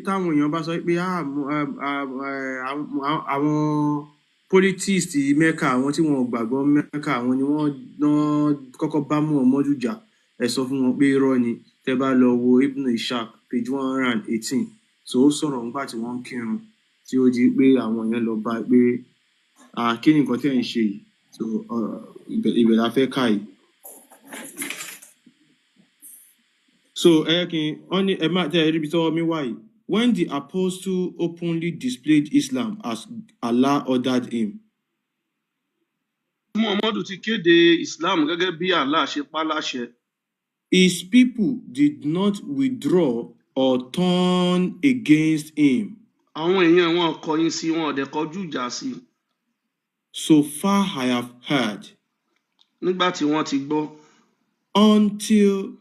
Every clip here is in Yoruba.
táwọn èèyàn bá sọ pé àwọn politics Mẹ́kà, àwọn tí wọn ò gbàgbọ́ Mẹ́kà, àwọn ni wọ́n kọ́kọ́ bá Muhammadu jà, ẹ sọ fún wọn pé irọ́ ni. Tẹ́ bá lọ wo Ibn Ishaq page 118, so ó sọ̀rọ̀ nígbà tí wọ́n ń kírun tí ó di pé àwọn èèyàn lọ bá pé kí ni nǹkan tẹ́ ń ṣe yìí, so ibẹ̀ la fẹ́ ká yìí. So ẹ má tẹ́ ẹ rí ibi tọ́wọ́ mi wá yìí. When the apostle openly displayed Islam as Allah ordered him. Muhammadu ti kéde Islam gẹ́gẹ́ bí Allah ṣe pa láṣẹ. His people did not withdraw or turn against him. Àwọn èèyàn wọn kọ̀yìn sí, wọn ò dẹ̀ kọjú ìjà sí. So far I have heard. Nígbà tí wọ́n ti gbọ́. Until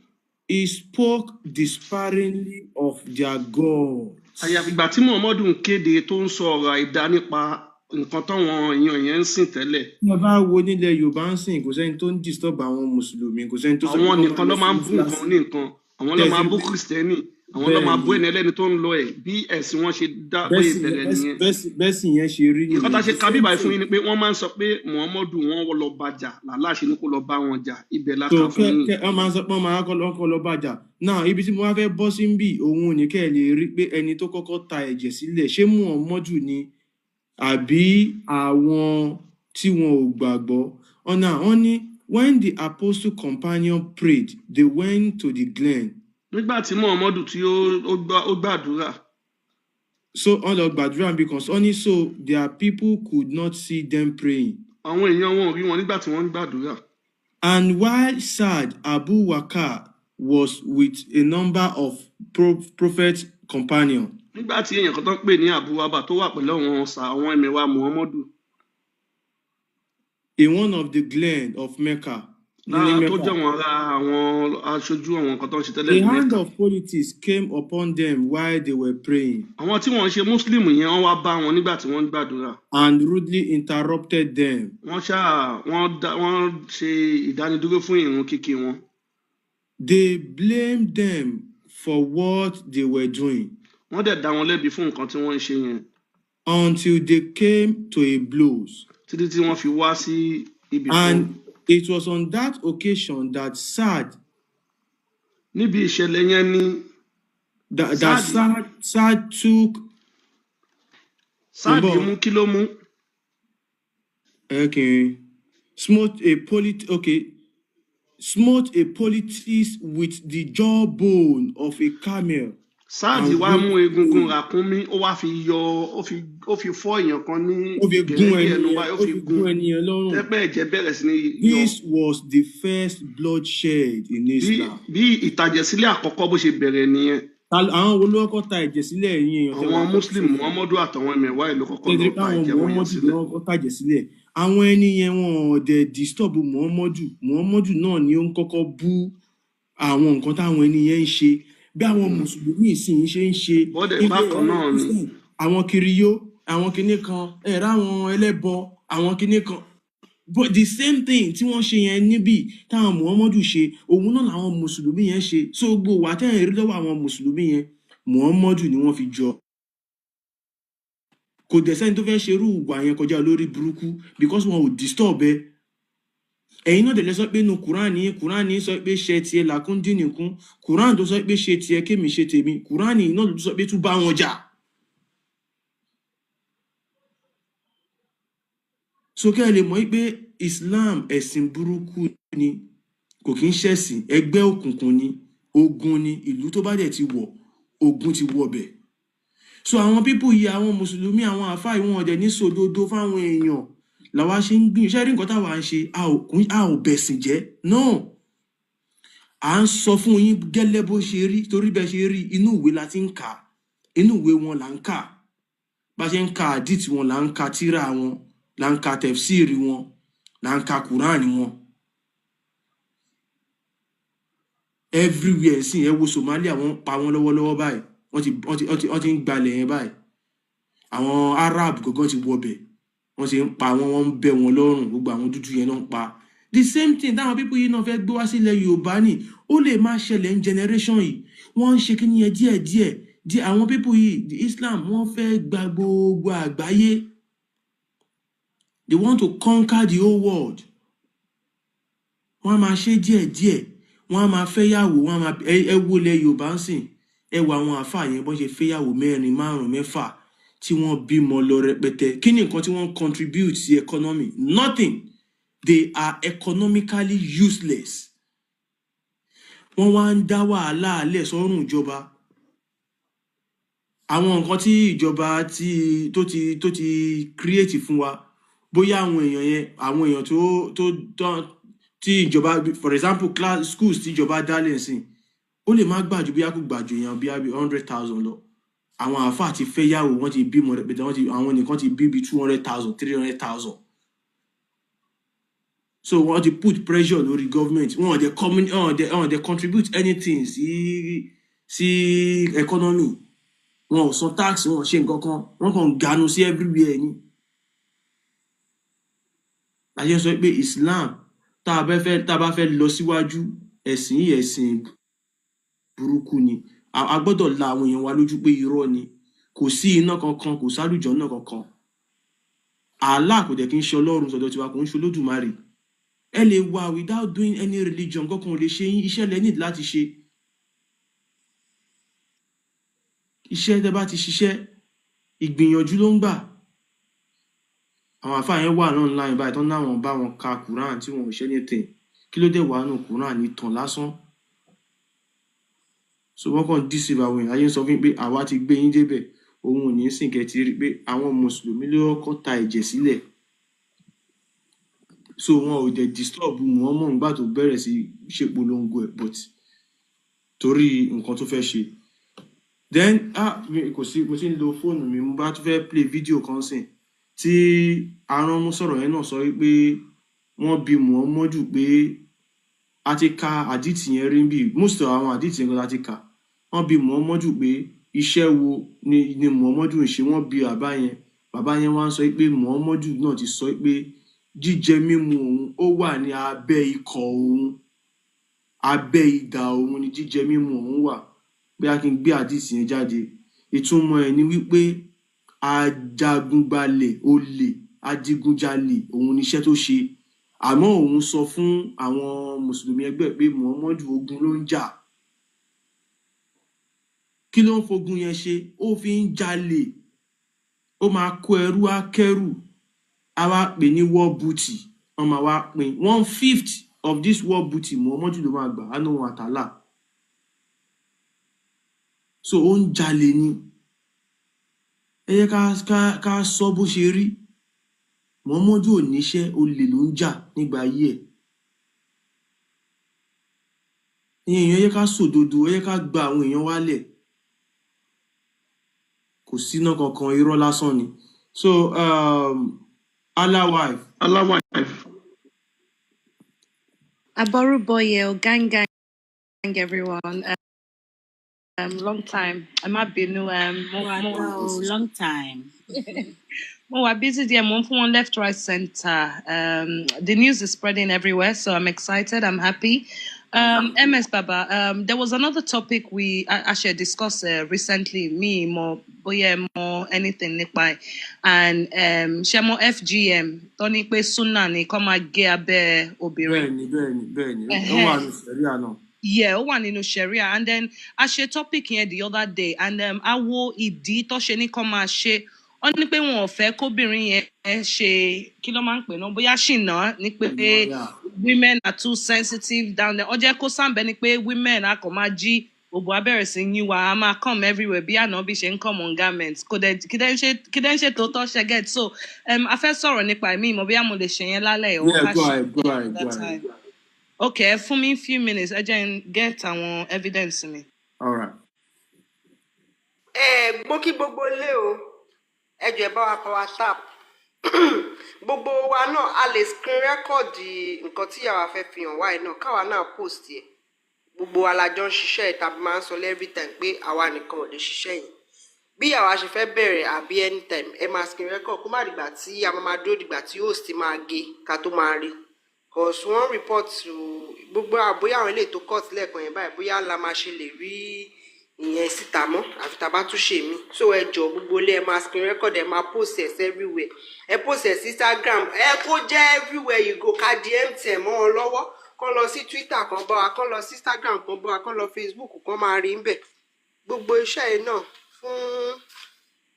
he spoke despairingly of their God. Àyàfi ìgbà tí Muhammadu ń kéde tó ń sọ ọ̀rọ̀ àìdá nípa nǹkan táwọn èèyàn yẹn ń sìn tẹ́lẹ̀. Bí wọ́n bá wo nílẹ̀ Yorùbá ń sìn, kò sẹ́ni tó ń disturb àwọn Mùsùlùmí, kò sẹ́ni tó sọ pé àwọn nìkan ló máa ń bú nǹkan ní nǹkan, àwọn ló máa bú Kìrìsìtẹ́nì, àwọn ló máa bú ẹni ẹlẹ́ni tó ń lọ ẹ̀ bí ẹ̀sìn wọn ṣe dá pé ìbẹ̀rẹ̀ nìyẹn. Bẹ́ẹ̀ sì yẹn ṣe rí nìyẹn. Nǹkan tá a ṣe ka bíbáyìí fún yín ni pé wọ́n máa ń sọ pé Muhammadu wọn lọ bàjà, làlá ṣe ni kó lọ bá wọn jà, ibẹ̀ la kà fún yín. Wọ́n máa ń sọ pé wọ́n máa kọ́ lọ bàjà. Náà ibi tí mo wá fẹ́ bọ́ sí ń bì, òun ò ní kẹ́ ẹ̀ lè rí pé ẹni tó kọ́kọ́ ta ẹ̀jẹ̀ sílẹ̀ ṣé Muhammadu ni àbí àwọn tí wọn ò gbàgbọ́. Ọ̀nà wọ́n ní when the apostle companion prayed, they went to the glen. Nígbà tí Muhammadu tí ó gbàdúrà. So wọ́n lọ gbàdúrà because only so their people could not see them praying. Àwọn èèyàn wọn ò rí wọn nígbà tí wọ́n ń gbàdúrà. And while Sa'd Abu Waqqas was with a number of prophet companions. Nígbà tí èèyàn kan tó ń pè ní Abu Waqqas tó wà pẹ̀lú àwọn ẹ̀mẹ̀wà Muhammadu. In one of the glen of Mecca. Tó jẹ́ wọn ara àwọn aṣojú àwọn nǹkan tó ń ṣe tẹ́lẹ̀ ní Mecca. The hand of politics came upon them while they were praying. Àwọn tí wọ́n ṣe Muslim yẹn wọ́n wá bá wọn nígbà tí wọ́n ń gbàdúrà. And rudely interrupted them. Wọ́n ṣe ìdánidúró fún ìrun kíkí wọn. They blamed them for what they were doing. Wọ́n dẹ̀ dá wọn lẹ́bi fún nǹkan tí wọ́n ń ṣe yẹn. Until they came to a blows. Títí tí wọ́n fi wá sí ibi kan. And it was on that occasion that Sa'd. Níbi ìṣẹ̀lẹ̀ yẹn ni. Sa'd took. Sa'd mú kí ló mú. Okay. Smote a politics with the jawbone of a camel. Sa'd wá mú egungun ràkúnmí, ó wá fi yọ, ó fi fọ́ èèyàn kan ní gẹ̀rẹ́gẹ̀ ẹnu wa, ó fi gún ènìyàn lọ́rùn. Tẹ́pẹ́ ẹ̀jẹ̀ bẹ̀rẹ̀ sí ní yọ. This was the first bloodshed in Islam. Bí ìtàjẹ̀sílẹ̀ àkọ́kọ́ bó ṣe bẹ̀rẹ̀ nìyẹn. Àwọn wo ló kọ́kọ́ ta ẹ̀jẹ̀ sílẹ̀ yín èèyàn? Àwọn Muslim Muhammadu àtàwọn ẹ̀mẹ̀wá ìlú kọ́kọ́ lọ ta ẹ̀jẹ̀ wọn yẹn sílẹ̀. Àwọn Muhammadu tàjẹ̀ sílẹ̀. Àwọn ẹni yẹn wọn ò dẹ̀ disturb Muhammadu. Muhammadu náà ni ó ń kọ́kọ́ bú àwọn nǹkan táwọn ẹni yẹn ń ṣe. Bí àwọn Mùsùlùmí ìsìn ṣe ń ṣe. Bọ́dẹ̀ bákan náà ni. Àwọn kiriyó, àwọn kinní kan, ẹ̀rọ àwọn ẹlẹ́bọ, àwọn kinní kan. But the same thing tí wọ́n ṣe yẹn níbí táwọn Muhammadu ṣe, òun náà làwọn Mùsùlùmí yẹn ṣe. So gbogbo wà tẹ́yìn rí lọ́wọ́ àwọn Mùsùlùmí yẹn, Muhammadu ni wọ́n fi jọ. Kò dẹ̀ sẹ́ni tó fẹ́ ṣerú ìwà yẹn kọjá lórí burúkú because wọn ò disturb ẹ. Ẹ̀yin náà dẹ̀ lè sọ pé nu Kùránì sọ pé ṣe tiẹ̀ làkúndín nìkún. Kùránì tó sọ pé ṣe tiẹ̀ kémi ṣe tèmi. Kùránì náà ló sọ pé tún bá wọn jà. So kẹ́ ẹ lè mọ̀ pé Islam ẹ̀sìn burúkú ni, kò kí ń ṣẹ̀sìn, ẹgbẹ́ òkùnkùn ni, ogun ni, ìlú tó bá dẹ̀ ti wọ̀, ogun ti wọ̀ bẹ̀. So àwọn pípù yìí, àwọn Mùsùlùmí, àwọn àfáà wọn ọ̀dẹ̀ ní sòdodo fáwọn èèyàn. Làwa ṣe ń gbìn iṣẹ́ rí nǹkan táwa ń ṣe, a ò bẹ̀sìn jẹ́. No. À ń sọ fún yín gẹ́lẹ́ bó ṣe rí, torí bẹ́ẹ̀ ṣe rí, inú ìwé la ti ń kà. Inú ìwé wọn là ń kà. Bá ṣe ń ka àdìtì wọn là ń ka tírà wọn, là ń ka tẹ̀fsíìrì wọn, là ń ka Kùránì wọn. Everywhere sí ẹ wo Somalia wọ́n pa wọ́n lọ́wọ́lọ́wọ́ báyìí. Wọ́n ti ń gbalẹ̀ yẹn báyìí. Àwọn Arab gangan ti wọbẹ̀. Wọ́n ti ń pa wọ́n ń bẹ́ wọn lọ́rùn, gbogbo àwọn dúdú yẹn náà ń pa. The same thing táwọn people yìí náà fẹ́ gbé wá sílẹ̀ Yorùbá ni, ó lè máa ṣẹlẹ̀ ní generation yìí. Wọ́n ń ṣe kí ni yẹn díẹ̀díẹ̀. àwọn people yìí, the Islam, wọ́n fẹ́ gba gbogbo àgbáyé. They want to conquer the whole world. Wọ́n á máa ṣe díẹ̀díẹ̀, wọ́n á máa fẹ́yàwó, wọ́n á máa ẹ wo ilẹ̀ Yorùbá ń sìn, ẹ wo àwọn àfáà yẹn bọ́n ṣe fẹ́yàwó 4, 5, 6 tí wọ́n bímọ lọ rẹpẹtẹ. Kí ni nǹkan tí wọ́n contribute sí economy? Nothing. They are economically useless. Wọ́n wá ń dá wàhálà alẹ́ sọ́rùn ìjọba. Àwọn nǹkan tí ìjọba tó ti create fún wa, bóyá àwọn èèyàn yẹn, àwọn èèyàn tí ìjọba, for example, schools tí ìjọba dálẹ̀ sí, ó lè má gbàjú bí a kò gbàjú èèyàn bí 100,000 lọ. Àwọn àfáà ti fẹ́yàwó, wọ́n ti bímọ rẹpẹtẹ, àwọn nìkan ti bí 200,000, 300,000. So wọ́n ti put pressure lórí government. Wọ́n dey contribute anything sí economy. Wọ́n ò san tax, wọ́n ò ṣe nǹkan kan, wọ́n kàn ganu sí everywhere ni. La ṣe sọ pé Islam, tá a bá fẹ́ lọ síwájú, ẹ̀sìn yìí ẹ̀sìn burúkú ni. A gbọ́dọ̀ la àwọn èèyàn wa lójú pé irọ́ ni. Kò sí iná kankan, kò sálùjọ náà kankan. Allah kò dẹ̀ kí ń ṣe Ọlọ́run sọ́dọ̀ tiwa, kò ń ṣe Olódùmarè. Ẹ lè wà without doing any religion, kankan ò lè ṣe yín, iṣẹ́ lẹ need láti ṣe. Iṣẹ́ tẹ́ bá ti ṣiṣẹ́, ìgbìyànjú ló ń gbà. Àwọn àfáà yẹn wà online báyìí tán láwọn bá wọn ka Quran tí wọn ò ṣe anything. Kí ló dé wà nù Quran ní tàn lásán? So wọ́n kàn deceive àwọn èèyàn. Ayé ń sọ fún pé àwa ti gbé yín débẹ̀, òun ò ní sìn kẹ́tì rí pé àwọn mùsùlùmí ló kọ́ ta ẹ̀jẹ̀ sílẹ̀. So wọn ò dẹ̀ disturb Muhammad nígbà tó bẹ̀rẹ̀ sí ṣe polongo ẹ̀, but torí nǹkan tó fẹ́ ṣe. Then mo ti ń lo fóònù mi, mo bá tún fẹ́ play video kan sìn tí aránmú sọ̀rọ̀ yẹn náà sọ wípé wọ́n bi Muhammadu pé a ti ka àdìtì yẹn rí bí most of àwọn àdìtì yẹn láti kà. Wọ́n bi Muhammadu pé iṣẹ́ wo ni Muhammadu ń ṣe. Wọ́n bi bàbá yẹn wá ń sọ pé Muhammadu náà ti sọ pé jíjẹ mímu òun ó wà ní abẹ́ ikọ̀ òun, abẹ́ idà òun ni jíjẹ mímu òun wà. Bí a kì í gbé àdìsí yẹn jáde, ìtumọ̀ ẹ̀ ni wípé ajagunbalẹ̀, olè, adigunjalè òun níṣẹ́ tó ṣe. Àmọ́ òun sọ fún àwọn mùsùlùmí ẹgbẹ́ pé Muhammadu ogun ló ń jà. Kí ló ń fogun yẹn ṣe? Ó fi ń jalè. Ó máa kó ẹrú akẹ́rù, a wá pè ní war booty. Wọ́n máa wá pín 1/5 of this war booty Muhammadu ló máa gbà, àánú wọn àtàlà. So ó ń jalè ni. Ẹ yẹ ká sọ bó ṣe rí. Muhammadu ò níṣẹ́, olè ló ń jà nígbà ayé ẹ̀. Èèyàn yẹ ká sòdodo, ẹ yẹ ká gba àwọn èèyàn wálẹ̀. Kò síná kankan, irọ́ lásán ni. So Allah wife. Aboruboye, gang, everyone. Long time. I might be new. Long time. We're busy there. One left, right, center. The news is spreading everywhere, so I'm excited. I'm happy. MS Baba, there was another topic we actually discussed recently. More anything nearby, and Shemo FGM. Tony pe Sunna ni koma ge abe obìnrin. Bẹ́ẹ̀ni. Yeah, one in Sharia, and then I shared topic here the other day, and I wo ìdí tó ṣe ní kó máa ṣe. Ó ní pé wọn ò fẹ́ kóbìnrin yẹn ṣe kí ló máa ń pè náà bóyá ṣìnà ní pé women are too sensitive down there. Ó jẹ́ kó sàǹbẹ́ ni pé women a kò máa jí òbò abẹ́rẹ́ sí yín wa, a máa come everywhere bí àná bí ṣe ń come on garments. Kí dẹ́ ń ṣe tó tọ́ ṣe get. So a fẹ́ sọ̀rọ̀ nípa ẹ̀mí ìmọ̀ bí mo lè ṣe yẹn lálẹ́ ò ká ṣe that time. Okay, for me, few minutes. I just get our evidence me. All right. Gbókí gbogbo lé o. Ẹ jọ̀ọ́ bá wa pa WhatsApp. Gbogbo wa náà a lè screen record nǹkan tí àwa fẹ́ fi hàn wá yìí náà káwa náà post ẹ̀. Gbogbo wa la jọ ń ṣiṣẹ́ tàbí máa ń sọ every time pé àwa nìkan ò lè ṣiṣẹ́ yìí. Bí àwa ṣe fẹ́ bẹ̀rẹ̀ àbí anytime ẹ máa screen record kó má dìgbà tí a máa dúró dìgbà tí host máa gé ká tó máa rí. Because one report to gbogbo àbóyá àwọn eléyìí tó cut lẹ́ẹ̀kan yẹn báyìí bóyá la máa ṣe lè rí ìyẹn síta mọ́ àfi tá a bá tún ṣe mí. So ẹ jọ gbogbo ilé ẹ máa screen record ẹ máa post ẹ everywhere. Ẹ post ẹ sí Instagram, ẹ kó jẹ́ everywhere you go ká di MTN mọ́ wọn lọ́wọ́. Kán lọ sí Twitter kan bá wa, kán lọ sí Instagram kan bá wa, kán lọ Facebook kan máa rí ń bẹ̀. Gbogbo iṣẹ́ yìí náà fún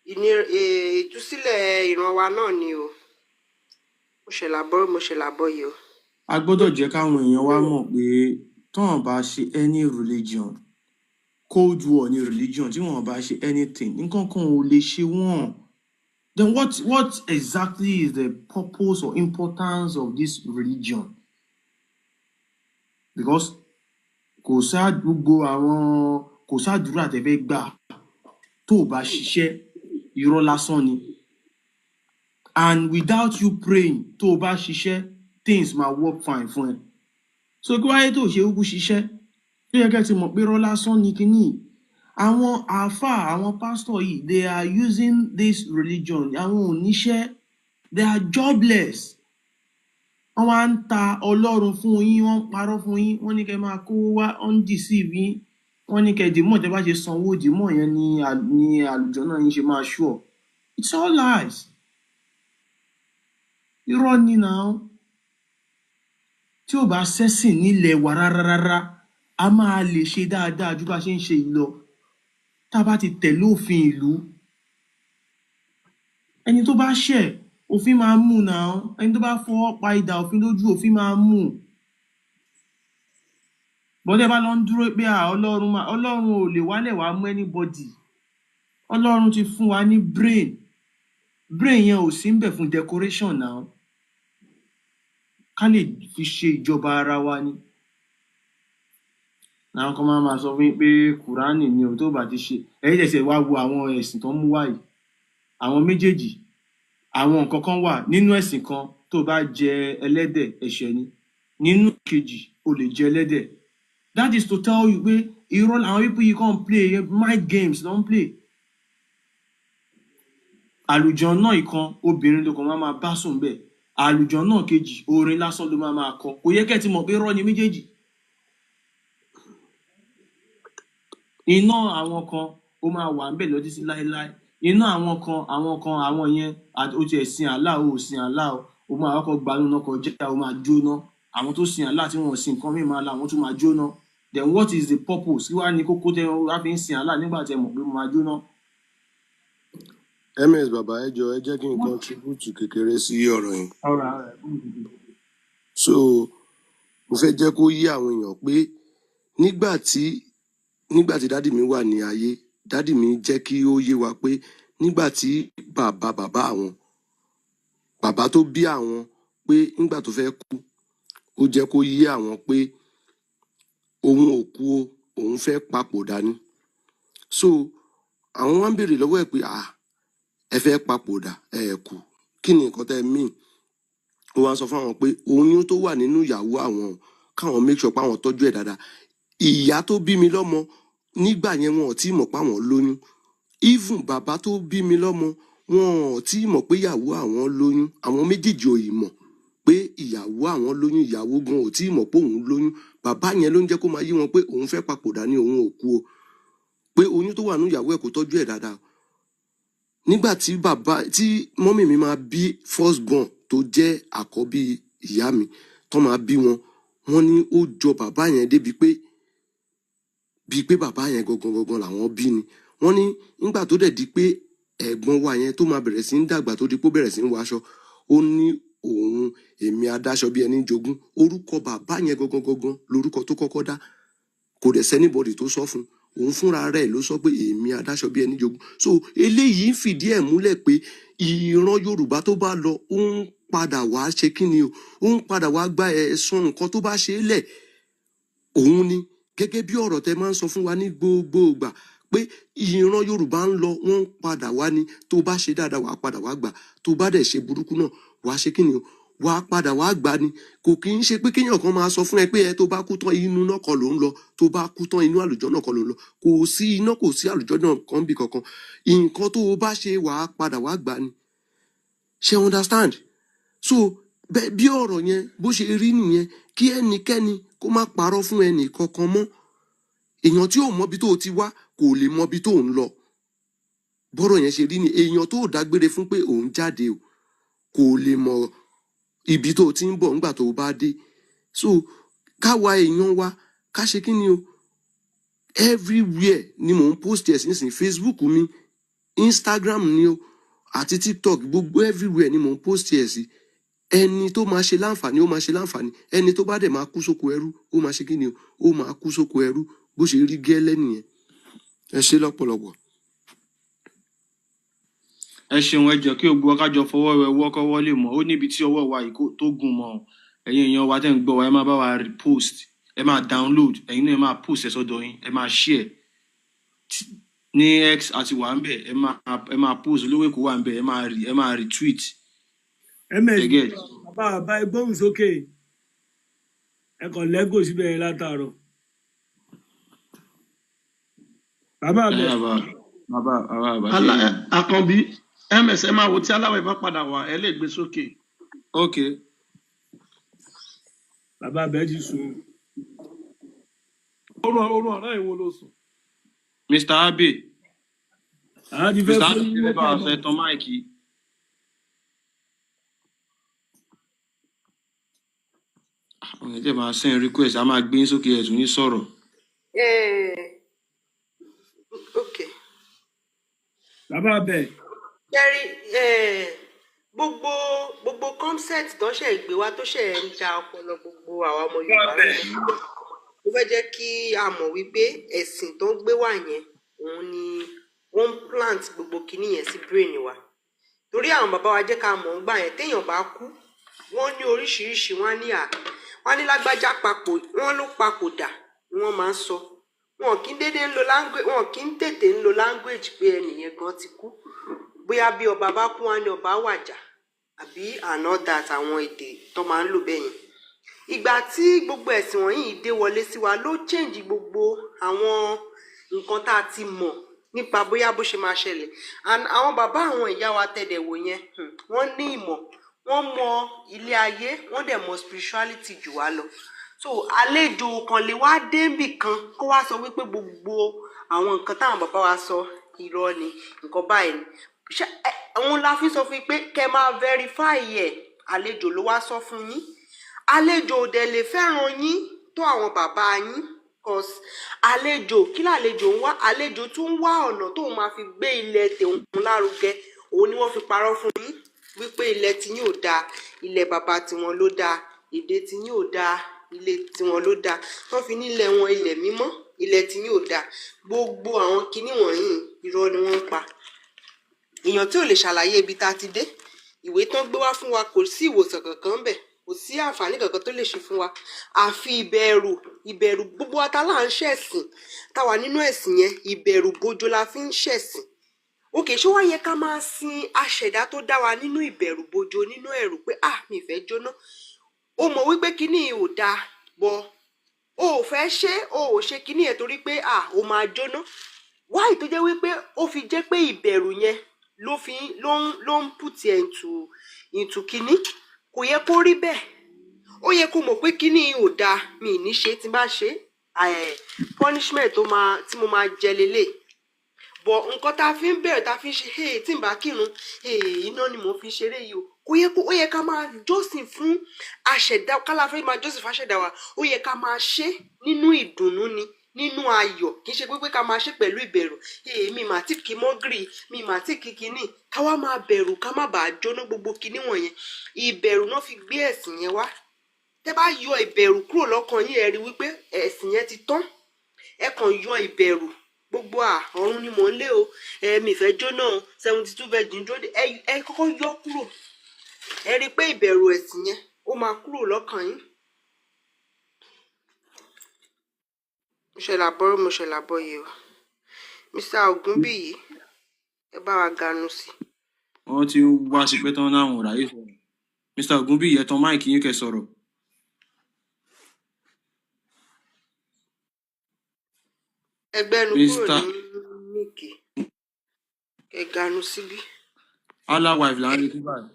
ìtúsílẹ̀ ìran wa náà ni o. Mo ṣe làbọ̀ yìí o. A gbọ́dọ̀ jẹ́ káwọn èèyàn wa mọ̀ pé tọ́n bá ṣe any religion, cold war ni religion, tí wọ́n bá ṣe anything, nǹkan kan ò lè ṣe wọ́n. Then what exactly is the purpose or importance of this religion? Because kò sádúrà tẹ́ fẹ́ gbà tó bá ṣiṣẹ́, irọ́ lásán ni. And without you praying, tó bá ṣiṣẹ́, things ma work fine fún ẹ. So kí wáyé tó ṣe kúkú ṣiṣẹ́, tó yẹ kẹ́ ti mọ̀ pé irọ́ lásán ni kíní. Àwọn àáfàá, àwọn pásítọ̀ yìí, they are using this religion, àwọn oníṣẹ́, they are jobless. Wọ́n wá ń ta Ọlọ́run fún yín, wọ́n ń parọ́ fún yín, wọ́n ní kẹ́ máa kówó wá, wọ́n ń deceive yín, wọ́n ní kẹ́ dìímọ̀ tẹ́ bá ṣe sanwó dìímọ̀ yẹn ni àlùjọ náà yín ṣe máa ṣùọ̀. It's all lies. Irọ́ ni náà. Tí ò bá sẹ́sìn nílẹ̀ wa rárá, a máa lè ṣe dáadáa ju bá ṣe ń ṣe yìí lọ. Tá a bá ti tẹ̀lé òfin ìlú, ẹni tó bá ṣẹ̀, òfin máa mú náà. Ẹni tó bá fọwọ́ pa idà òfin lójú, òfin máa mú. Bọ́dẹ̀ bá lọ ń dúró pé Ọlọ́run ò lè wálẹ̀ wá mú anybody. Ọlọ́run ti fún wa ní brain. Brain yẹn ò sí ń bẹ̀ fún decoration náà. Ká lè fi ṣe ìjọba ara wa ni. Àwọn kan máa sọ fún yín pé Kùránì ni ò tó bá ti ṣe. Ẹ̀yin tẹ̀sẹ̀ wá wo àwọn ẹ̀sìn tó ń mú wá yìí. Àwọn méjèèjì, àwọn nǹkan kan wà nínú ẹ̀sìn kan tó bá jẹ ẹlẹ́dẹ̀ ẹ̀ṣẹ̀ ni. Nínú kejì, o lè jẹ ẹlẹ́dẹ̀. That is to tell you pé irọ́ làwọn people yìí kàn play mind games ló ń play. Àlùjọ náà ìkan obìnrin ló kàn máa bá sùn bẹ́ẹ̀. Àlùjọ náà kejì orin lásán ló máa kọ. Kò yẹ kẹ́ ti mọ̀ pé irọ́ ni méjèèjì. Iná àwọn kan ó máa wà ńbẹ̀ lọ títí láéláé. Iná àwọn yẹn ó ti ẹ̀sìn Allah ó sin Allah ó máa kọ́kọ́ gbanú náà kọjá ó máa jóná. Àwọn tó sin Allah tí wọ́n sin nǹkan mìíràn Allah wọ́n tún máa jóná. Then what is the purpose? Kí wá ní kókó tẹ́ wá fi ń sin Allah nígbà tí ẹ mọ̀ pé mo máa jóná? MS bàbá ẹ jọ̀ọ́ ẹ jẹ́ kí n contribute kékeré sí ọ̀rọ̀ yẹn. So mo fẹ́ jẹ́ kó yé àwọn èèyàn pé nígbà tí dádì mi wà ní ayé, dádì mi jẹ́ kí ó yé wa pé nígbà tí bàbá tó bí àwọn pé nígbà tó fẹ́ kú, ó jẹ́ kó yé àwọn pé òun ò kú o, òun fẹ́ papòdà ni. So àwọn wá ń béèrè lọ́wọ́ ẹ̀ pé ẹ fẹ́ papòdà ẹ kú, kí ni nǹkan tẹ́ ẹ mean? Ó wá sọ fún àwọn pé oyún tó wà nínú ìyàwó àwọn káwọn make sure pé àwọn tọ́jú ẹ̀ dáadáa. Ìyá tó bí mi lọ́mọ nígbà yẹn wọn ò tí mọ̀ pé àwọn lóyún. Even bàbá tó bí mi lọ́mọ wọn ò tí mọ̀ pé ìyàwó àwọn lóyún. Àwọn méjèèjì ò ì mọ̀ pé ìyàwó àwọn lóyún, ìyàwó gan ò tí mọ̀ pé òun lóyún. Bàbá yẹn ló ń jẹ́ kó máa yé wọn pé òun fẹ́ papòdà ni, òun ò kú o, pé oyún tó wà nínú ìyàwó ẹ̀ kó tọ́jú ẹ̀ dáadáa. Nígbà tí mọ́mì mi máa bí first born tó jẹ́ àkọ́bí ìyá mi tó máa bí wọn, wọ́n ní ó jọ bàbá yẹn débi pé bàbá yẹn gangan làwọn bí ni. Wọ́n ní nígbà tó dẹ̀ di pé ẹ̀gbọ́n wa yẹn tó máa bẹ̀rẹ̀ sí ń dàgbà tó di pé ó bẹ̀rẹ̀ sí ń wọ aṣọ, ó ní òun èmi adáṣọ bí ẹni jogún. Orúkọ bàbá yẹn gangan lórúkọ tó kọ́kọ́ dá. Kò dẹ̀ sẹ́nibọ̀dì tó sọ fún un, òun fúnra rẹ̀ ló sọ pé èmi adáṣọ bí ẹni jogún. So eléyìí ń fìdí ẹ̀ múlẹ̀ pé ìran Yorùbá tó bá lọ ó ń padà wá ṣe kí ni o, ó ń padà wá gba ẹ̀san nǹkan tó bá ṣe é lẹ̀. Òun ni gẹ́gẹ́ bí ọ̀rọ̀ tẹ máa ń sọ fún wa ní gbogbo ìgbà pé ìran Yorùbá ń lọ wọ́n ń padà wá ni. Tó bá ṣe dáadáa wàá padà wá gbà, tó bá dẹ̀ ṣe burúkú náà wàá ṣe kí ni o, wàá padà wá gbà ni. Kò kí ń ṣe pé kéèyàn kan máa sọ fún ẹ pé tó bá kú tán inú náà kọ́ ló ń lọ, tó bá kú tán inú àlùjọ náà kọ́ ló ń lọ. Kò sí iná, kò sí àlùjọ náà kan bí kankan. Nǹkan tó o bá ṣe wàá padà wá gbà ni. Ṣé understand? So bí ọ̀rọ̀ yẹn bó ṣe rí nìyẹn, kí ẹnikẹ́ni kó má parọ́ fún ẹnì kankan mọ́. Èèyàn tí ò mọ̀ bí tó ti wá kò lè mọ ibi tó ń lọ bọ́rọ̀ yẹn ṣe rí ni èèyàn tó dágbére fún pé òun jáde o kò lè mọ ibi tó ti ń bọ̀ nígbà tó bá dé so káwa èèyàn wa ká ṣe kí ni o everywhere ni mò ń post ẹ̀ sínsìn Facebook mi Instagram ni o àti TikTok gbogbo everywhere ni mò ń post ẹ̀ sí ẹni tó máa ṣe láǹfààní ó máa ṣe láǹfààní ẹni tó bá dẹ̀ máa kú sóko ẹrú ó máa ṣe kí ni o ó máa kú sóko ẹrú bó ṣe rí gẹ́lẹ́ nìyẹn ẹ ṣé lọ́pọ̀lọpọ̀. ẹ ṣeun ẹ jọ kí gbogbo ọkájọ fọwọ́ rẹ wọ́kọ́wọ́ lè mọ̀ ó níbi tí ọwọ́ wa yìí tó gùn mọ́ ẹ̀yin èèyàn wa tẹ́ ń gbọ́ wa ẹ máa bá wa repost ẹ máa download ẹ̀yin náà ẹ máa post ẹ sọ́dọ̀ yín ẹ máa share ní X àti wà ń bẹ̀ ẹ máa post olówó èkó wà ń bẹ̀ ẹ máa retweet. ms bàbá ẹgbọ́n sókè ẹ kàn lẹ́gò síbẹ̀ yẹn látàárọ̀ bàbá bẹ̀. Àkànbí ms ẹ máa wo tí aláwẹ̀ bá padà wá ẹ lè gbé sókè. ok. bàbá bẹ̀ ti sùn. orun ọ̀rá ìwo ló sùn. Mr. Abe. àti fẹ́ fún yín ló bá ọ̀sẹ̀ tán máìkì. àwọn ẹ̀jẹ̀ máa send request a máa gbé yín sókè ẹ̀ tún ní sọ̀rọ̀. ok. bàbá bẹ̀. Jerry, gbogbo concept tó ṣe gbé wá tó ṣe ń da ọpọlọ gbogbo àwa ọmọ Yorùbá lọ mo fẹ́ jẹ́ kí a mọ̀ wípé ẹ̀sìn tó ń gbé wá yẹn òun ni wọ́n plant gbogbo kinní yẹn sí brain wa torí àwọn bàbá wa jẹ́ ká mọ̀ ń gbà yẹn téèyàn bá kú wọ́n ní oríṣiríṣi wọ́n ní lágbájá wọ́n ló papòdà ni wọ́n máa ń sọ wọn kì í dédé ń lo language wọn kì í tètè ń lo language pé ẹnìyẹn gan ti kú bóyá bí ọba bá kú wọn ni ọba wàjà àbí ànádà àtàwọn èdè tó máa ń lò bẹ́ẹ̀ yẹn ìgbà tí gbogbo ẹ̀sìn wọ̀nyí dé wọlé sí wa ló change gbogbo àwọn nǹkan tá a ti mọ̀ nípa bóyá bó ṣe máa ṣẹlẹ̀ and àwọn bàbá àwọn ìyá wa tẹ̀dẹ̀wò yẹn wọ́n ní ìmọ̀ wọ́n mọ ilé ayé wọ́n dẹ̀ mọ spirituality jù wá lọ so àlejò kan lè wá débì kan kó wá sọ wípé gbogbo àwọn nǹkan táwọn bàbá wa sọ irọ́ ni nǹkan báyìí ni àwọn la fi sọ fún yín pé kẹ́ máa verify ẹ̀ àlejò ló wá sọ fún yín àlejò ò dẹ̀ lè fẹ́ràn yín tó àwọn bàbá yín cause àlejò kí làlejò ń wá àlejò tún ń wá ọ̀nà tóun máa fi gbé ilẹ̀ tòun lárugẹ òun ni wọ́n fi parọ́ fún yín wípé ilẹ̀ tí yín ò dáa ilẹ̀ bàbá tiwọn ló dáa èdè tí yín ò dáa ilé tiwọn ló dáa wọ́n fi nílẹ̀ wọn ilẹ̀ mímọ́ ilẹ̀ tí yín ò dáa gbogbo àwọn kinní wọ̀nyí irọ́ ni wọ́n ń pa èèyàn tí ò lè ṣàlàyé ibi tá a ti dé ìwé tán gbé wá fún wa kò sí ìwòsàn kankan bẹ̀ kò sí àǹfààní kankan tó lè ṣe fún wa àfi ìbẹ̀rù gbogbo wa tá là ń ṣẹ̀sìn táwa nínú ẹ̀sìn yẹn ìbẹ̀rù bojo la fi ń ṣẹ̀sìn òkè ṣé wá yẹ ká máa sin aṣẹ̀dá tó dá wa nínú ìbẹ̀rù bojo nínú ẹ̀rù pé mi fẹ́ jóná ó mọ̀ wípé kíní ò dáa bọ́ o ò fẹ́ ṣe o ò ṣe kíní ẹ̀ torí pé ó máa jóná wáyé tó jẹ́ wípé ó fi jẹ́ pé ìbẹ̀rù yẹn ló ń put ẹ̀ into kíní kò yẹ kó rí bẹ́ẹ̀ ó yẹ kó mọ̀ pé kíní ò dáa mi ní ṣe tí bá ṣe punishment tí mo máa jẹ lélẹ̀ bọ̀ nǹkan tá a fi ń bẹ̀rẹ̀ tá a fi ń ṣe tí n bá kírun iná ni mò ń fi ṣeré yìí o kò yẹ kó ó yẹ ká máa jọ́sìn fún aṣẹ̀dá kálàfẹ́ máa jọ́sìn fún aṣẹ̀dá wa ó yẹ ká máa ṣe nínú ìdùnnú ni nínú ayọ̀ kì í ṣe pé ká máa ṣe pẹ̀lú ìbẹ̀rù mi mà tí kì í mọ́gìrì mi mà tí kì í kíní ká wá máa bẹ̀rù ká má bàa jóná gbogbo kíní wọ̀nyẹn ìbẹ̀rù náà fi gbé ẹ̀sìn yẹn wá tẹ́ bá yọ ìbẹ̀rù kúrò lọ́kàn yín ẹ rí wípé ẹ̀sìn yẹn ti tán ẹ kàn yọ ìbẹ̀rù gbogbo ọ̀run ni mò ń lé o mi fẹ́ jóná 72 virgin dúró ẹ kọ́kọ́ yọ kúrò ẹ rí pé ìbẹ̀rù ẹ̀sìn yẹn ó máa kúrò lọ́kàn yín. mo ṣe làbọ̀ yìí o Mr. Ògúnbíyì ẹ bá wa ganu sí. wọ́n ti wá sí pé tán láwọn ọ̀rá yìí sọ̀rọ̀ Mr. Ògúnbíyì ẹ tan máìkì yín kẹ́ sọ̀rọ̀. ẹgbẹ́nu kúrò ní míìkì kẹ́ ganu síbí. Allah wife là ń retí báyìí.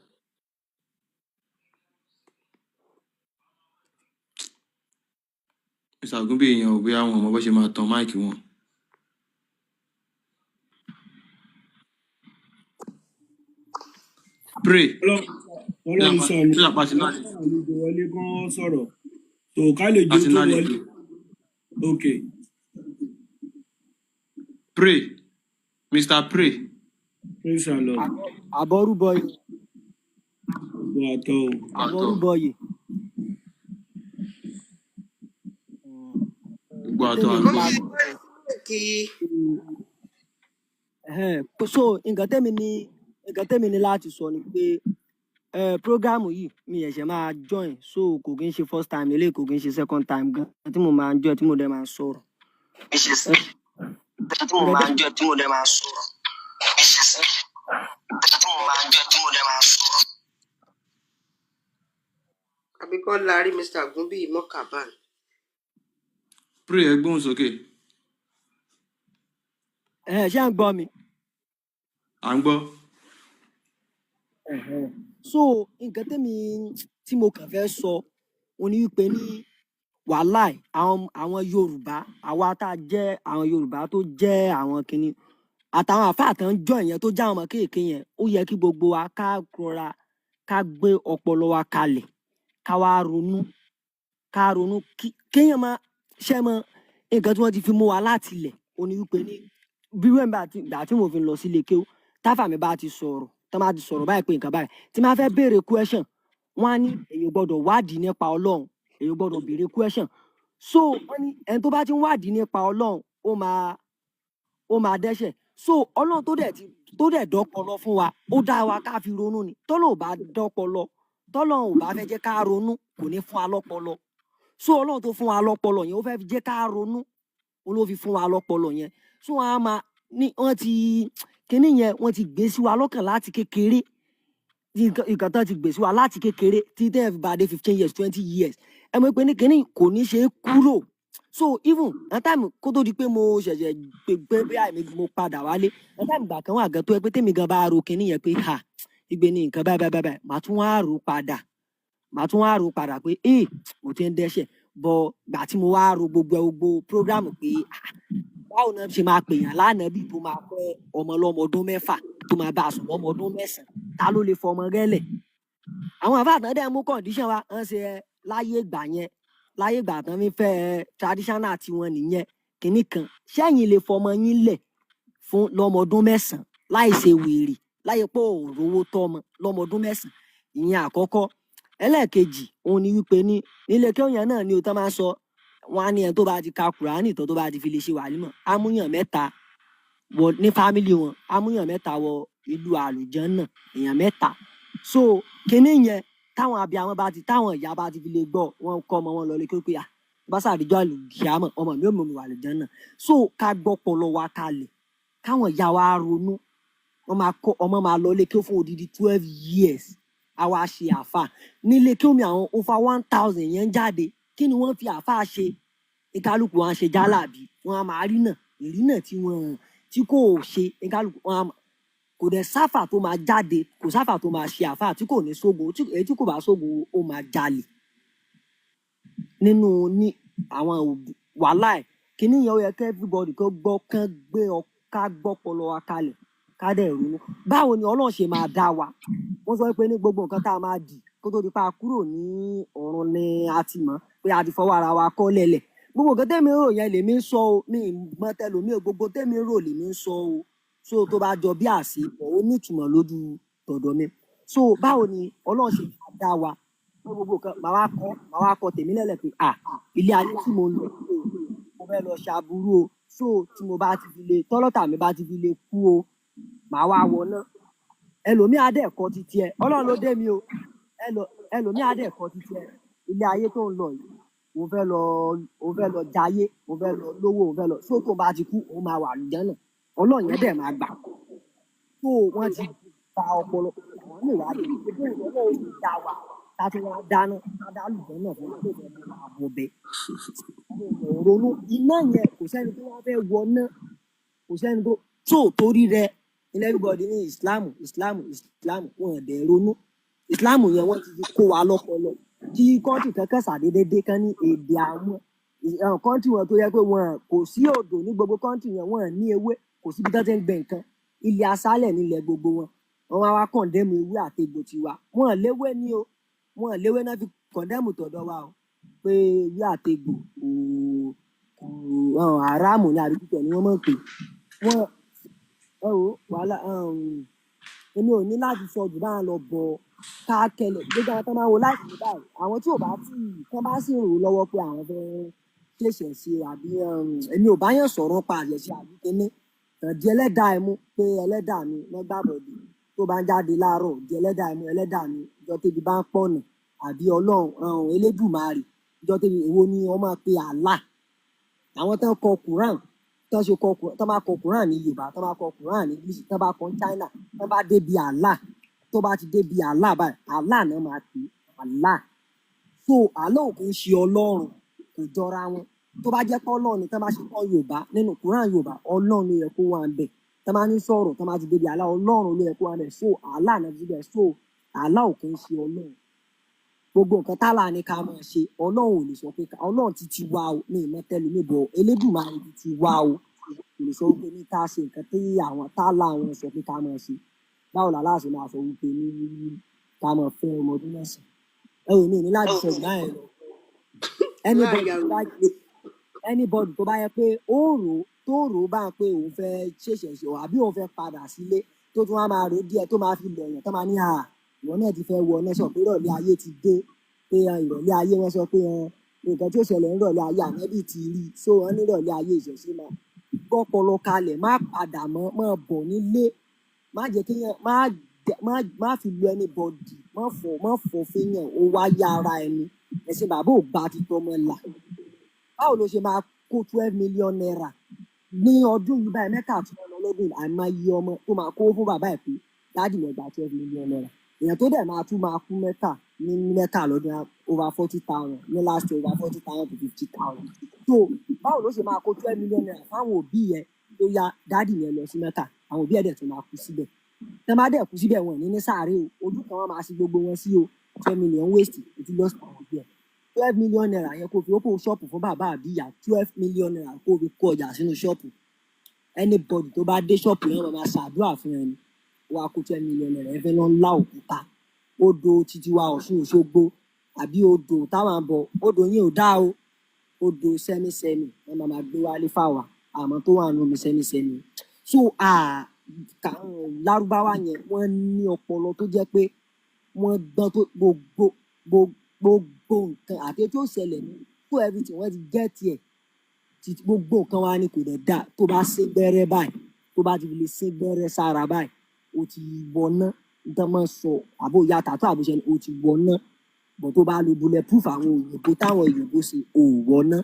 Mr. Ògúnbíyì yẹn ò bí àwọn ọmọ bó ṣe máa tan máìkì wọn. Pray. Ọlọ́run sọ̀rọ̀ Prayer personally. àlejò wọlé kán sọ̀rọ̀ tó ká lè jó tó Personally. wọlé. Ok. Pray. Mr. Pray. Praise the Lord. Àbọ̀rúbọyè. Gbọ́ àtọ́ o. Àbọ̀rúbọyè. Gbogbo àtọ́ Tèmi àgbọ̀. máa kí so nǹkan tẹ́mi ní láti sọ ni pé program yìí mi ẹ̀ṣẹ̀ máa join so kò kí n ṣe first time eléyìí kò kí n ṣe second time gan tí mo máa ń join tí mo dẹ̀ máa ń sọ̀rọ̀. àbí kán larí Mr. Gumbi mọ́kàbán. Pray ẹ gbóhùn sókè. Ṣé à ń gbọ́ mi? À ń gbọ́. So nǹkan tí mo kàn fẹ́ sọ òun ni wípé ní wàláì àwọn Yorùbá àwa tá a jẹ́ àwọn Yorùbá tó jẹ́ àwọn kinní àtàwọn àfáà tó ń jọ ìyẹn tó já àwọn ọmọ kéèké yẹn ó yẹ kí gbogbo wa ká rọra ká gbé ọpọlọ wa kalẹ̀ ká wá ronú kéèyàn máa ṣẹ́ mọ́ nǹkan tí wọ́n ti fi mú wa láti ilẹ̀ ó ní wípé ní bí wẹ́n bá ti gbà tí mo fi lọ sílé kéwú táfà mi bá ti sọ̀rọ̀ tó máa ti sọ̀rọ̀ báyìí pé nǹkan báyìí tí máa fẹ́ béèrè question wọ́n á ní èyí gbọ́dọ̀ wádìí nípa Ọlọ́run èyí gbọ́dọ̀ béèrè question so wọ́n ní ẹni tó bá ti ń wádìí nípa Ọlọ́run ó máa dẹ́ṣẹ̀ so Ọlọ́run tó dẹ̀ dọ́pọlọ fún wa ó dá wa ká fi ronú ni tọ́lọ́ ò bá dọ́pọlọ tọ́lọ́ ò bá fẹ́ jẹ́ ká ronú kò ní fún wa lọ́pọlọ so Ọlọ́run tó fún wa lọ́pọlọ yẹn ó fẹ́ jẹ́ ká ronú òun ló fi fún wa lọ́pọlọ yẹn so wọn á máa ní wọ́n ti kíní yẹn wọ́n ti gbé sí wa lọ́kàn láti kékeré nǹkan tán ti gbé sí wa láti kékeré tí tẹ́ ẹ̀ fi bá dé 15 years 20 years ẹ mọ̀ pé ní kíní kò ní ṣe é kúrò so even anytime kó tó di pé mo ṣẹ̀ṣẹ̀ pé àìmí mo padà wálé anytime ìgbà kan wà gan tó ẹ pé tèmi gan bá ro kíní yẹn pé ha ìgbé ní nǹkan báyìí màá tún wá rò padà pé mo ti ń dẹ́ṣẹ̀ bọ̀ gbà tí mo wá ro gbogbo program pé báwo náà ṣe máa pèèyàn lánàá bí tó máa fẹ́ ọmọ lọ́mọ ọdún 6 tó máa bá a sùn lọ́mọ ọdún 9 ta ló lè fọmọ rẹ́lẹ̀ àwọn àfáàtàn dẹ̀ mú condition wa ń ṣe láyé ìgbà tán fi fẹ́ traditional tiwọn nìyẹn kìíní kan ṣẹ́yìn lè fọmọ yín lẹ̀ fún lọ́mọ ọdún 9 láì ṣe wèrè láyé pé òòrówó tọ́mọ lọ́mọ ọdún 9 ìyẹn àkọ́kọ́ ẹlẹ́ẹ̀kejì òun ni wípé nílé kéèyàn náà ni ó tán máa ń sọ wọn á ní ẹni tó bá ti ka Kùránì tó bá ti fi lè ṣe wàlímọ̀ amúyàn 3 wọ ní fámìlì wọn amúyàn 3 wọ ìlú àlùjànnà èèyàn 3 so kíní yẹn táwọn abiyamọ táwọn ìyá bá ti fi lè gbọ́ wọn kọ́ ọmọ wọn lọ lé pé bá sàdéjọ́ àlùkìyámọ̀ ọmọ mi ò mọ̀ mi wà àlùjànnà so ká gbọ́pọlọ wa kalẹ̀ káwọn ìyá wa ronú ọmọ máa lọ lé kí ó fún odidi 12 years àwa ṣe àfà nílé kí omi àwọn over 1000 yẹn jáde kí ni wọ́n fi àfà ṣe ìkálukú wọn ṣe jálàbí wọn a máa rí náà ìrìnà tí kò ṣe ìkálukú wọn kò dẹ̀ sáfà tó máa jáde kò sáfà tó máa ṣe àfà tí kò ní sógo èyí tí kò bá sógo ó máa jalè nínú ní àwọn wàhálà ẹ̀ kíní yẹn ó yẹ kí everybody ká gbọ́pọlọ wa kalẹ̀ ká dẹ̀ ronú báwo ni Ọlọ́run ṣe máa dá wa wọ́n sọ pé ní gbogbo nǹkan tá a máa dì kó tó di pa kúrò ní ọ̀run ni a ti mọ̀ pé a ti fọwọ́ ara wa kọ́ lẹ̀lẹ̀ gbogbo nǹkan tẹ́mi rò yẹn lèmi ń sọ o mi mọ tẹlòmí gbogbo tẹ́mi rò lèmi ń sọ o so tó bá jọ bí àṣepọ̀ ó ní ìtumọ̀ lójú tọ̀dọ̀ mi so báwo ni Ọlọ́run ṣe máa dá wa gbogbo nǹkan màá wá kọ tèmi lẹ́lẹ̀ pé ilé ayé tí mo ń lọ mo fẹ́ lọ ṣàbúrú o so tí mo bá ti fi lè tọ́lọ́tà mi bá ti fi lè kú o màá wá wọ náà ẹlòmíì adẹ́ẹ̀kọ́ ti tiẹ̀ Ọlọ́run ló dé mi o ẹlòmíì adẹ́ẹ̀kọ́ ti tiẹ̀ ilé ayé tó ń lọ yìí òun fẹ́ lọ jayé òun fẹ́ lọ lówó òun fẹ́ lọ so tó bá ti kú òun máa wà àlùjánnà Ọlọ́run yẹn dẹ̀ máa gbà tó wọ́n ti ta ọpọlọ wọn lè wá dé ìgbésẹ̀ ìgbésẹ̀ òun dá wa láti wá dáná dá àlùjánnà fún wọn tó fẹ́ lọ àbọ̀ bẹ́ẹ̀ ronú iná yẹn kò sẹ́ni tó wá fẹ́ wọ náà kò sẹ́ni tó torí rẹ̀ in everybody ní Islam wọn dẹ̀ ronú Islam yẹn wọ́n ti fi kó wa lọ́pọlọ kí kọ́ńtì kankan ṣàdédédé kan ní èdè àwọn kọ́ńtì wọn tó yẹ pé wọn kò sí odò ní gbogbo kọ́ńtì yẹn wọn ní ewé kò síbi tó ti ń gbẹ nǹkan ilẹ̀ aṣálẹ̀ nílẹ̀ gbogbo wọn wọ́n wá kọ̀ndẹ́mù ewé àtegbò tiwa wọ́n léwé ní o wọ́n léwé náà fi kọ̀ndẹ́mù tọ̀dọ̀ wa o pé ewé àtegbò kò aráàmù ní àdúgbò ni wọ́n mọ̀ pé wọ́n ẹ wò wàhálà èmi ò ní láti sọ jù báyìí lọ bọ̀ ká kẹlẹ̀ gbogbo àwọn tó máa wo láti ní báyìí àwọn tí ò bá tí kán bá sì rò ó lọ́wọ́ pé àwọn fẹ́ ṣèṣẹ̀ ṣe àbí èmi ò bá yàn sọ̀rọ̀ pa àṣẹṣe àbí kíní di ẹlẹ́dàá ẹ mú pé ẹlẹ́dàá mi lọ́gbàbọ̀dé tó bá ń jáde láàárọ̀ di ẹlẹ́dàá ẹ mú ẹlẹ́dàá mi ìjọ tẹ́bi bá ń pọ̀nà àbí ọlọ́run elédùmarè ìjọ tẹ́bi èwo ni wọ́n máa pe Allah àwọn tó ń kọ Quran tó ń ṣe kọ tó bá kọ Quran ní Yorùbá tó bá kọ Quran ní English tó bá kọ China tó bá débi Allah tó bá ti débi Allah báyìí Allah náà máa pè Allah so Allah ò kì í ṣe ọlọ́run kò jọra wọn tó bá jẹ́ pé ọlọ́run ni tó bá ṣe kọ́ Yorùbá nínú Quran Yorùbá ọlọ́run ló yẹ kó wà ń bẹ̀ tó bá ní sọ̀rọ̀ tó bá ti débi Allah ọlọ́run ló yẹ kó wà ń bẹ̀ so Allah náà ti bẹ̀ so Allah ò kì í ṣe ọlọ́run gbogbo nǹkan tálà ní ká máa ṣe ọlọ́run ò lè sọ pé ọlọ́run ti ti wá o ní ìmọ̀tẹ́lu níbọ̀ Elédùmarè ti ti wá o kò lè sọ wípé ní ká ṣe nǹkan tí àwọn tálà wọn sọ pé ká máa ṣe báwo làlá ṣe máa sọ wípé ní ká máa fẹ́ ọmọ ọdún mẹ́sàn-án ẹ ò ní láti sọ ìgbà yẹn lọ anybody tó bá yẹ pé ó rò tó rò bá ń pé òun fẹ́ ṣèṣẹ̀ ṣe àbí òun fẹ́ padà sílé tó tún wá máa rò díẹ̀ tó máa fi lọ̀yàn tó máa ní ìwọ náà ti fẹ́ wọ náà sọ pé ìrọ̀lẹ́ ayé ti dé pé ìrọ̀lẹ́ ayé wọn sọ pé nǹkan tí ó ṣẹlẹ̀ ń rọ̀lẹ́ ayé ànábì ti rí so wọn ní ìrọ̀lẹ́ ayé ìṣẹ̀ṣe máa gbọ́pọlọ kalẹ̀ má padà mọ́ bọ̀ nílé má jẹ́ kí má fi lu anybody má fọ̀ fẹ́yàn ó wá yá ara ẹni ẹ̀sìn bàbá ò gba ti tọmọ là báwo ló ṣe máa kó 12 million naira ní ọdún yìí báyìí mẹ́kà tí wọ́n lọ lọ́dún àìmáyé ọmọ tó máa kó fún bàbá ẹ̀ pé dáàdì lọ gba 12 million naira èèyàn tó dẹ̀ máa tún máa kú mẹ́kà ní mẹ́kà lọ́dún over 40,000 ní last year over 40,000 to 50,000 so báwo ló ṣe máa kó 12 million naira fáwọn òbí yẹn tó ya dáàdì yẹn lọ sí mẹ́kà àwọn òbí ẹ̀ dẹ̀ tó máa kú síbẹ̀ tẹ́ bá dẹ̀ kú síbẹ̀ wọn ní sáré o ojú kan wọn máa sí gbogbo wọn sí o 12 million waste ètí lọ́sì àwọn òbí ẹ̀ 12 million naira yẹn kó fi ó kó ṣọ́ọ̀pù fún bàbá àbíyá 12 million naira kó fi kó ọjà sínú ṣọ́ọ̀pù anybody tó bá dé ṣọ́ọ̀pù yẹn wọn máa ṣàdúrà fún ẹni wàá kó 12 million naira ẹ fẹ́ lọ ńlá òkúta odò títí wa Ọ̀ṣun Òṣogbo àbí odò táwọn àbọ̀ odò yẹn ò dá o odò sẹ́mísẹ́mì wọn máa gbé wálé fáwa àmọ́ tó wà nínú sẹ́mísẹ́mì so lárúbáwá yẹn wọ́n ní ọpọlọ tó jẹ́ pé wọ́n gbọ́n tó gbogbo nǹkan àti tó ṣẹlẹ̀ ní tó everything wọ́n ti jẹ́ tiẹ̀ gbogbo nǹkan wa ni kò dẹ̀ dá tó bá ṣe gbẹ́rẹ́ báyìí tó bá ti fi lè ṣe gbẹ́rẹ́ sára báyìí o ti wọná nǹkan máa sọ àbò ìyá tàtó àbúṣe ni o ti wọná bọ̀ tó bá lo bulletproof àwọn òyìnbó táwọn òyìnbó ṣe ò wọná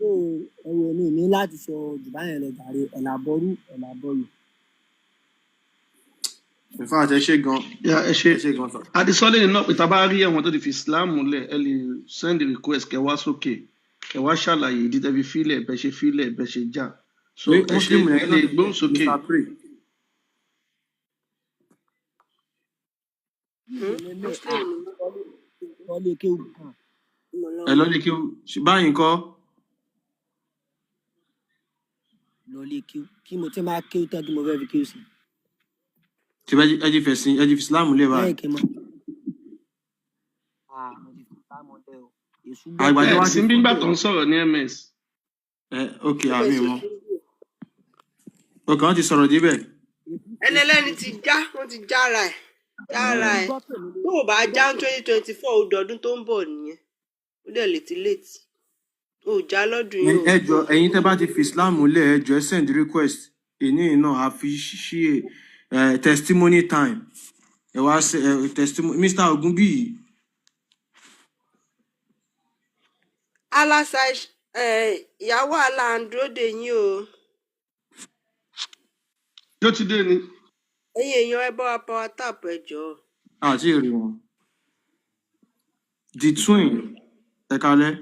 so ẹ̀rọ mi ní láti sọ jùbá yẹn lọ jàre ẹ̀làbọ̀rú ẹ̀làbọ̀yò. in fact ẹ ṣe gan ẹ ṣe gan sir. adisọ́lé nínú pé tá a bá rí àwọn tó ti fi Islam múlẹ̀ ẹ lè send a request kẹ wá sókè kẹ wá ṣàlàyé ìdí tẹ́ fi fílẹ̀ bẹ́ ṣe fílẹ̀ bẹ́ ṣe já so ẹ ṣe ẹ lè gbóhùn sókè. ẹ lọ lè kí báyìí kọ́. lọlé kí mo ti máa kéwù tán kí mo fẹ́ fi kéwù sí. tí ẹ ti fẹ̀sìn ẹ ti fi Islam lé báyìí. lẹ́yìn kí n mọ̀ mo ti fi Islam lẹ́ o èṣù àgbàdo wá sí bí gbà tó ń sọ̀rọ̀ ní MS. ok àmì wọn ok wọn ti sọ̀rọ̀ débẹ̀. ẹni ẹlẹ́ni ti já wọ́n ti jára ẹ̀ tó o bá já 2024 ó dọdún tó ń bọ̀ nìyẹn ó dẹ̀ late ó já lọ́dún yìí. ẹ jọ̀ọ́ ẹ̀yin tẹ́ bá ti fi Islam lẹ̀ ẹ jọ̀ọ́ ẹ send request èní náà a fi ṣí testimony time ẹ wá testimony Mr. Ogunbiyi. alasa ìyàwó aláǹdóde yín o. yóò ti dé ni. ẹ̀yin èèyàn ẹ bá wa power tap ẹ jọ̀ọ́. àti èrè wọn the twin ẹ kalẹ̀.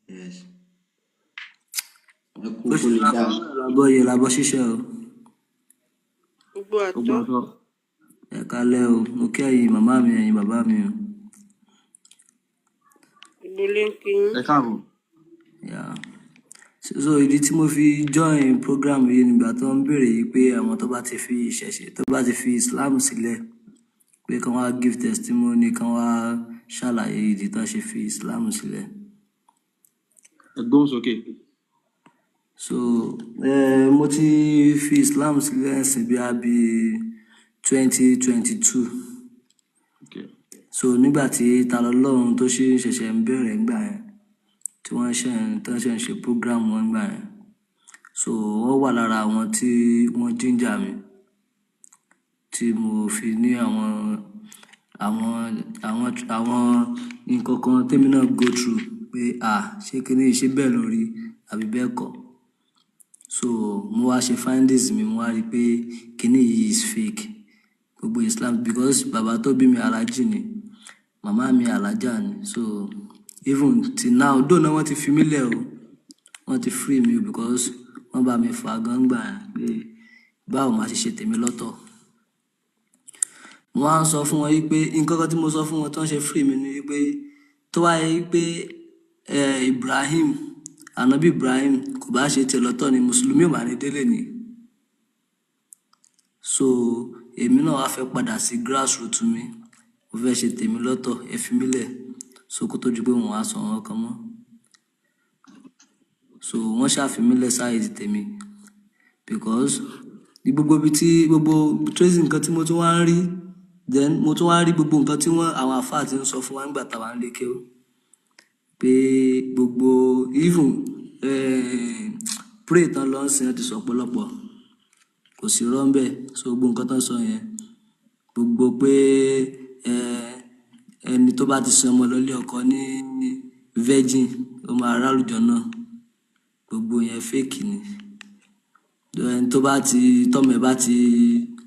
Yes. Labọ́ yẹ labọ́ ṣiṣẹ́ o. Gbogbo àtọ́. Ẹ kalẹ̀ o, mo kí ẹ̀yin màmá mi ẹ̀yin bàbá mi o. Ìgbélé ń kí yín. Ẹ káàbọ̀. So ìdí tí mo fi join program yìí nígbà tó ń béèrè yìí pé àwọn tó bá ti fi ìṣẹ̀ṣe tó bá ti fi Islam sílẹ̀ pé kán wá give testimony kán wá ṣàlàyé ìdí tán ṣe fi Islam sílẹ̀. Ẹgbọ́n sókè. So mo ti fi Islam sílẹ̀ sí bí a bí 2022. Okay. So nígbà tí Talọ́lọ́run tó ṣẹ̀ṣẹ̀ ń bẹ̀rẹ̀ ńgbà yẹn tí wọ́n ṣe ń ṣe program wọn ńgbà yẹn. So wọ́n wà lára àwọn tí wọ́n ginger mi tí mo fi ní àwọn nǹkan kan tèmi náà go through pé ṣé kíní ṣe bẹ́ẹ̀ lórí àbí bẹ́ẹ̀ kọ́. So mo wá ṣe findings mi mo wá rí pé kíní yìí is fake gbogbo Islam because bàbá tó bí mi alájì ni màmá mi alájà ni. So even till now though náà wọ́n ti fi mí lẹ̀ o wọ́n ti free mi because wọ́n bá mi fà gan gbà pé báwo máa ṣe tèmi lọ́tọ̀. Mo wá ń sọ fún wọn yìí pé nǹkan kan tí mo sọ fún wọn tó ń ṣe free mi ni wípé tó wá yẹ pé Ibrahim Ànábì Ibrahim kò bá ṣe tiẹ̀ lọ́tọ̀ ni mùsùlùmí ò máa ní délé ni. So èmi náà wá fẹ́ padà sí grassroots mi mo fẹ́ ṣe tèmi lọ́tọ̀ ẹ fi mí lẹ̀ so kó tó ju pé wọ́n á sọ wọn kan mọ́. So wọ́n ṣàfimílẹ̀ sáyé tèmi because ní gbogbo ibi tí gbogbo tracy nǹkan tí mo tún wá ń rí then mo tún wá rí gbogbo nǹkan tí àwọn àfáà ti ń sọ fún wa nígbà táwa ń lé kéwú pé gbogbo even pray tán lọ ń sin ti sọ ọ̀pọ̀lọpọ̀ kò sí rọ́ńbẹ́ so gbogbo nǹkan tán sọ yẹn gbogbo pé ẹni tó bá ti sin ọmọ lọ́lé ọkọ ní virgin ó máa rálùjọ náà gbogbo yẹn fake ni ẹni tó bá ti tọ́mọ ẹ̀ bá ti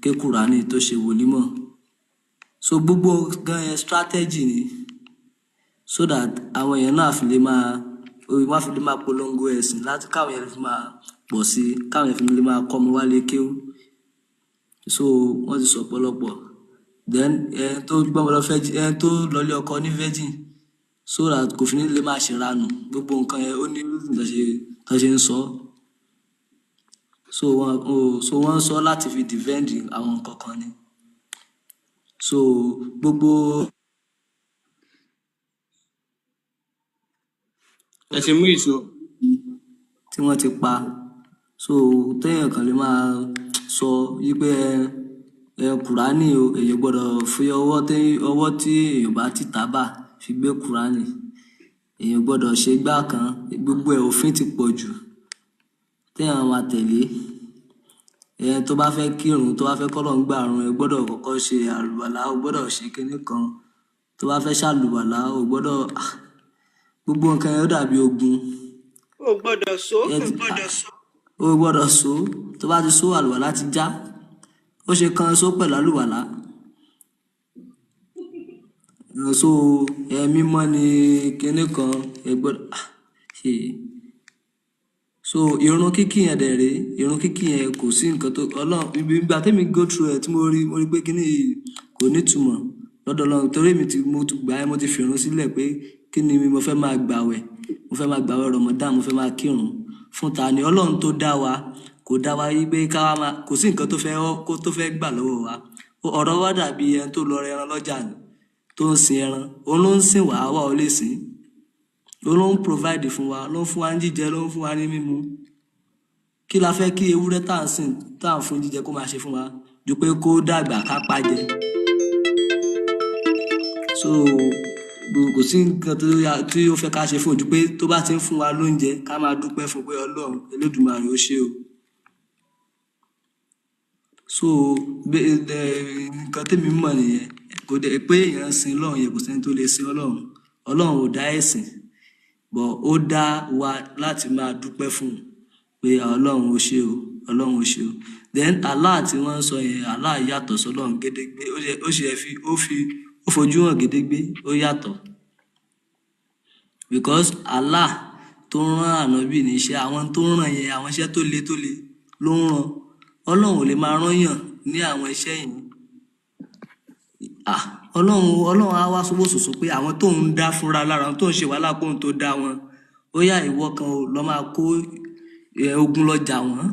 ké Kùránì tó ṣe wòlímọ̀ so gbogbo gan yẹn strategy ni so that àwọn èèyàn náà fi lè máa polongo ẹ̀sìn láti káwọn èèyàn fi máa pọ̀ sí káwọn èèyàn fi lè máa kọ́ ọmọ wálé kéwú so wọ́n ti sọ ọ̀pọ̀lọpọ̀ then ẹni tó gbọ́mọ lọ fẹ́ ẹni tó lọlé ọkọ ní virgin so that kò fi ní lè máa ṣèrànù gbogbo nǹkan yẹn ó ní tó ṣe ń sọ so wọ́n sọ láti fi defend àwọn nǹkan kan ni so gbogbo ẹ ti mú ìṣó tí wọ́n ti pa so téèyàn kan lè máa sọ wípé Kùránì o èèyàn gbọ́dọ̀ fi ọwọ́ tí èèyàn bá ti tábà fi gbé Kùránì èèyàn gbọ́dọ̀ ṣe gbá kan gbogbo òfin ti pọ̀ jù téèyàn máa tẹ̀lé tó bá fẹ́ kírun tó bá fẹ́ k'Ọlọ́run gbàrun ẹ gbọ́dọ̀ kọ́kọ́ ṣe àlùwàlá o gbọ́dọ̀ ṣe kinní kan tó bá fẹ́ ṣàlùwàlá o gbọ́dọ̀ gbogbo nǹkan yẹn ó dàbí ogun. o gbọ́dọ̀ so tó bá ti so àlùwàlá ti já ó ṣe kan so pẹ̀lú àlùwàlá so mímọ́ ni kinní kan ẹ gbọ́dọ̀ so irun kíkí yẹn dẹ̀ rèé irun kíkí yẹn kò sí nǹkan tó Ọlọ́run ìgbà tẹ́mi go through ẹ̀ tí mo rí pé kíní yìí kò nítumọ̀ lọ́dọ̀ Ọlọ́run torí mo gbà ẹ́ mo ti fi irun sílẹ̀ pé kí ni mo fẹ́ máa gbàwẹ̀ Ramadan mo fẹ́ máa kírun fún ta ni Ọlọ́run tó dá wa kò dá wa yí pé káwa máa kò sí nǹkan tó fẹ́ gbà lọ́wọ́ wa ọ̀rọ̀ wa dàbí ẹni tó lọ rẹ ẹran lọ́jà ni tó ń sin ẹran òun ló ń sìn wá wà ó lè sìn òun ló ń provide fún wa ló ń fún wa ní jíjẹ ló ń fún wa ní mímu kí la fẹ́ kí ewúrẹ́ tá à ń sìn tá à ń fún jíjẹ kó máa ṣe fún wa ju pé kó dàgbà ká pàjẹ so kò sí nǹkan tí ó fẹ́ ká ṣe fún ojú pé tó bá ti ń fún wa lóúnjẹ ká máa dúpẹ́ fún pé Ọlọ́run Elédùmarè ó ṣe o so nǹkan tèmi mọ̀ nìyẹn kò dẹ̀ pé èèyàn sin Ọlọ́run yẹn kò sẹ́ni tó lè sin Ọlọ́run ò dá ẹ̀sìn bọ̀ ó dá wa láti máa dúpẹ́ fún pé Ọlọ́run ó ṣe o then Allah tí wọ́n ń sọ yẹn Allah yàtọ̀ sọ́lọ́run gédégbé ó fojú hàn gédégbé ó yàtọ̀ because Allah tó rán ànábì ní iṣẹ́ àwọn tó rán yẹn àwọn iṣẹ́ tó le ló ń rán Ọlọ́run ò lè máa rán yàn ní àwọn iṣẹ́ yìí Ọlọ́run á wá sọ́wọ́sọ̀sọ̀ pé àwọn tó ń dá fúnra lára tó ń ṣe wàhálà kóhun tó dá wọn ó yá ìwọ kan lọ máa kó ogun lọ jà wọ́n